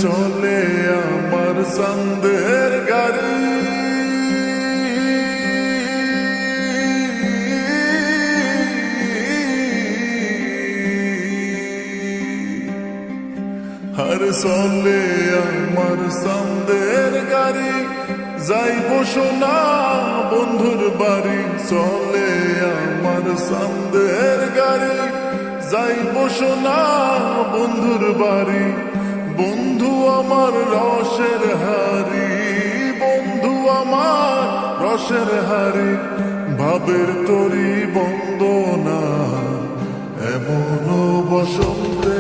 চলে আমার সন্দের গাড়ি, আর চলে আমার সন্দের গাড়ি, যাইব সোনা বন্ধুর বাড়ি। চলে আমার সন্দের গাড়ি, যাইব সোনা বন্ধুর বাড়ি। বন্ধু আমার রসের হারি, বন্ধু আমার রসের হারি, ভাবের তরি বন্দনা এমন বসন্তে